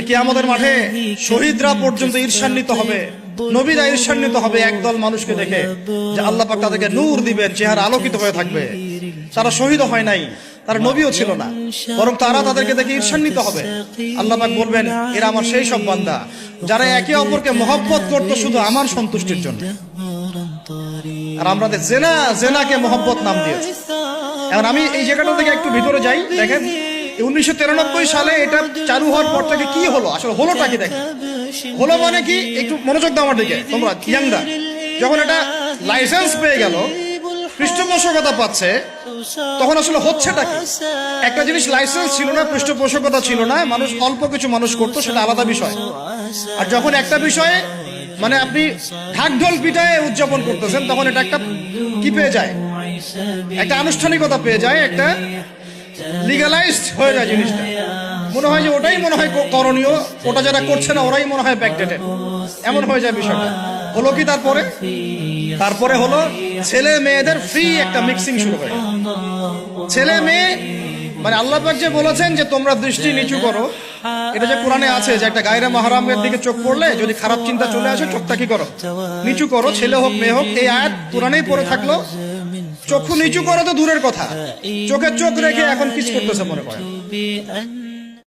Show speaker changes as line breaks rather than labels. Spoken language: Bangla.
কিয়ামতের মাঠে শহীদরা পর্যন্ত ঈর্ষান্বিত হবে, নবীরা ঈর্ষান্বিত হবে একদল মানুষকে দেখে যে আল্লাহ পাক তাদেরকে নূর দিবেন, চেহারা আলোকিত হয়ে থাকবে। তারা শহীদ হয় নাই, তারা নবীও ছিল না, বরং তারা তাদেরকে দেখে ঈর্ষান্বিত হবে। আল্লাহ পাক বলবেন, এরা আমার সেই সব বান্দা যারা একে অপরকে মহব্বত করতো শুধু আমার সন্তুষ্টির জন্য। আর আমরা জেনাকে মহব্বত নাম দিয়েছি। এখন আমি এই জায়গাটা থেকে একটু ভিতরে যাই। দেখেন 1993 সালে এটা চালু হওয়ার পর থেকে কি হলো, আসলে হলোটা কি দেখেন। হলো মানে কি, একটু মনোযোগ দাও আমার দিকে তোমরা ইয়াংরা। যখন এটা লাইসেন্স পেয়ে গেল, পৃষ্ঠপোষকতা পাচ্ছে, তখন আসলে হচ্ছেটা কি? একটা জিনিস লাইসেন্স ছিল না, পৃষ্ঠপোষকতা ছিল না, মানুষ অল্প কিছু মানুষ করতো, সেটা আলাদা বিষয়। আর যখন একটা বিষয়ে মানে আপনি ঢাকঢোল পিটায় উদযাপন করতেছেন, তখন এটা একটা কি পেয়ে যায়, একটা আনুষ্ঠানিকতা পেয়ে যায়, একটা লিগালাইজড হয়ে যায় জিনিসটা। মনে হয় যে ওটাই মনে হয় করণীয়, ওটা যারা করছে না ওরাই মনে হয় ব্যাকডেটেড, এমন হয়ে যায় বিষয়টা। হলো কি তারপরে হলো ছেলে মেয়েদের ফ্রি একটা মিক্সিং শুরু হয়ে গেল। ছেলে মেয়ে মানে আল্লাহ পাক যে বলেছেন যে তোমরা দৃষ্টি নিচু করো, এটা যে কোরআনে আছে যে একটা গায়রে মাহরামের দিকে চোখ পড়লে যদি খারাপ চিন্তা চলে আসে চোখটা কি করো, নিচু করো, ছেলে হোক মেয়ে হোক। এই আয়াত কোরআনেই পড়ে থাকলো। চক্ষু নিচু করো তো দূরের কথা, চোখে চোখ রেখে এখন কিস করতেছে মনে করেন।